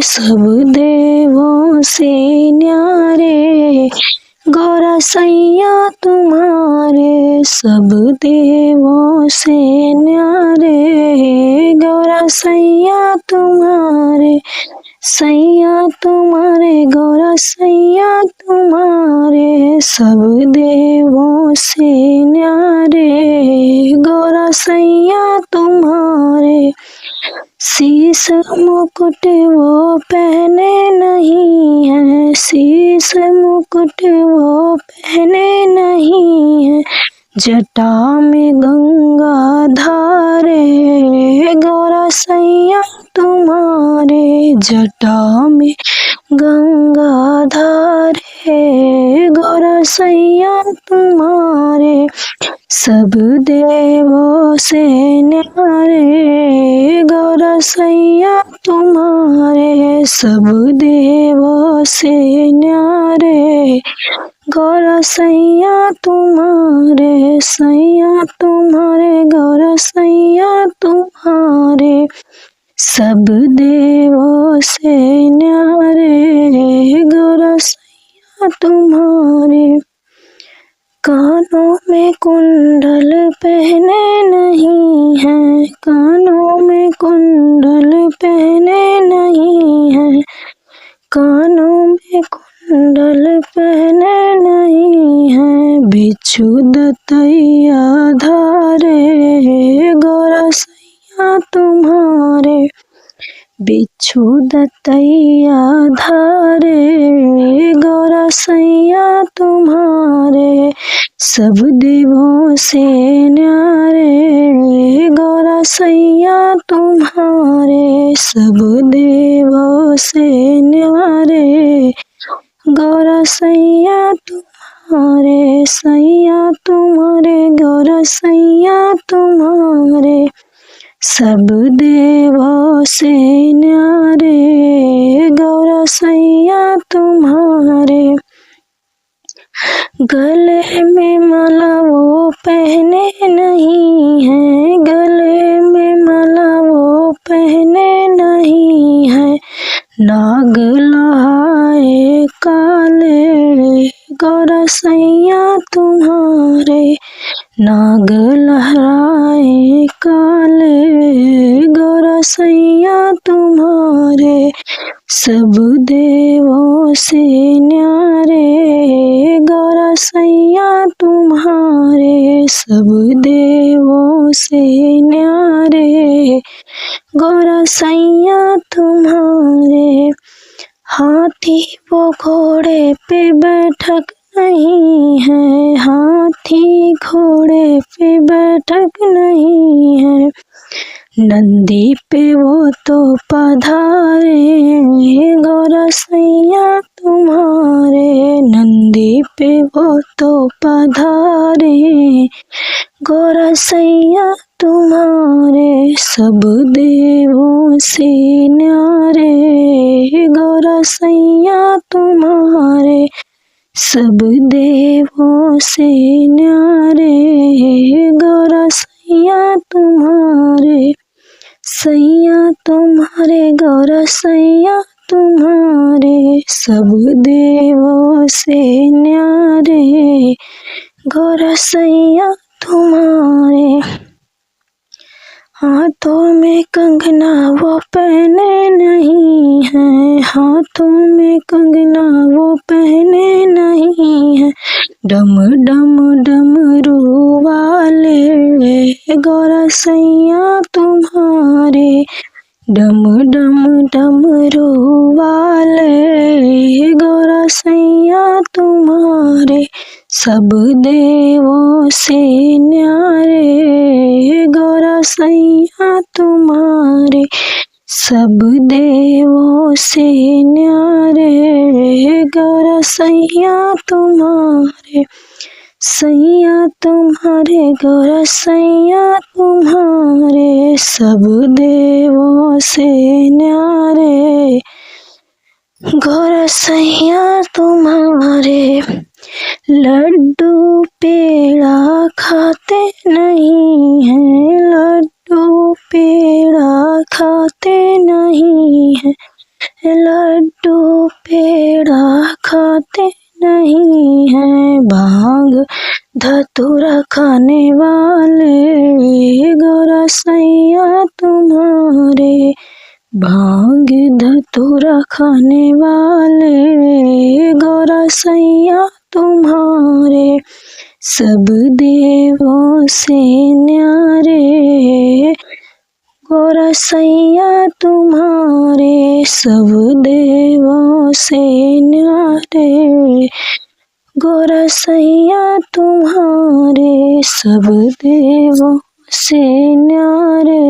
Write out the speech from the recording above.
सब देवों से न्यारे गौरा सैया तुम्हारे, सब देवों से न्यारे गौरा सैया तुम्हारे, सैया तुम्हारे गौरा सैया तुम्हारे, सब देवों से न्यारे गौरा सैया तुम्हारे। शीश मुकुट वो पहने नहीं है, शीश मुकुट वो पहने नहीं है, जटा में गंगा धारे गौरा सैया तुम्हारे, जटा में गंगा धारे गौरा सैया तुम्हारे, सब देवों से न्यारे गौरा सैया तुम्हारे, सब देवों से न्यारे गौरा सैया तुम्हारे, सैया तुम्हारे गौरा सैया तुम्हारे, सब देवों से न्यारे गौरा सैया तुम्हारे। कानों में कुंडल पहने नहीं है, कानों में कुंडल पहने नहीं है, कानों में कुंडल पहने नहीं है, बिच्छू दतैया धारे गौरा सैया तुम्हारे, बिच्छू दतैया धारे गौरा सैया तुम्हारे, सब देवों से न्यारे गौरा सैया तुम्हारे, सब देवों से न्यारे गौरा सैया तुम्हारे, सैया तुम्हारे गौरा सैया तुम्हारे, सब देवों से न्यारे गौरा सैया तुम्हारे। गले में माला वो पहने नहीं है, गले में माला वो पहने नहीं है, नाग लहाए काले गौरा सैया तुम्हारे, नाग लहराए काले गौरा सैया तुम्हारे, सब देवों से न्यारे गौरा सैया तुम्हारे, सब देवों से न्यारे गौरा सैया तुम्हारे। हाथी वो घोड़े पे बैठक नहीं है, हाथी घोड़े पे बैठक नहीं है, नंदी पे वो तो पधारे गौरा सैया तुम्हारे, नंदी पे वो तो पधारे गौरा सैया तुम्हारे, सब देवों से न्यारे गौरा सैया तुम्हारे, सब देवों से न्यारे गौरा सैया तुम्हारे, सैया तुम्हारे गौरा सैया तुम्हारे, सब देवों से न्यारे गौरा सैया तुम्हारे। हाथों में कंगना वो पहने नहीं है, हाथों में कंगना वो पहने नहीं है, डम डम डमरू वाले गौरा सैया तुम्हारे, डम डम डमरू वाले गौरा सैया तुम्हारे, सब देवों से न्यारे गौरा सैया तुम्हारे, सब देवों से न्यारे गौरा सैया तुम्हारे, सैया तुम्हारे गौरा सैया तुम्हारे, सब देवों से न्यारे गौरा सैया तुम्हारे। लड्डू पेड़ा खाते नहीं है, लड्डू पेड़ा खाते नहीं है, लड्डू पेड़ा खाते नहीं हैं, भांग धतूरा खाने वाले गौरा सैया तुम्हारे, भांग धतूरा खाने वाले गौरा सैया तुम्हारे, सब देवों से न्यारे गौरा सैया तुम्हारे, सब देवों से न्यारे गौरा सैया तुम्हारे, सब देवों से न्यारे।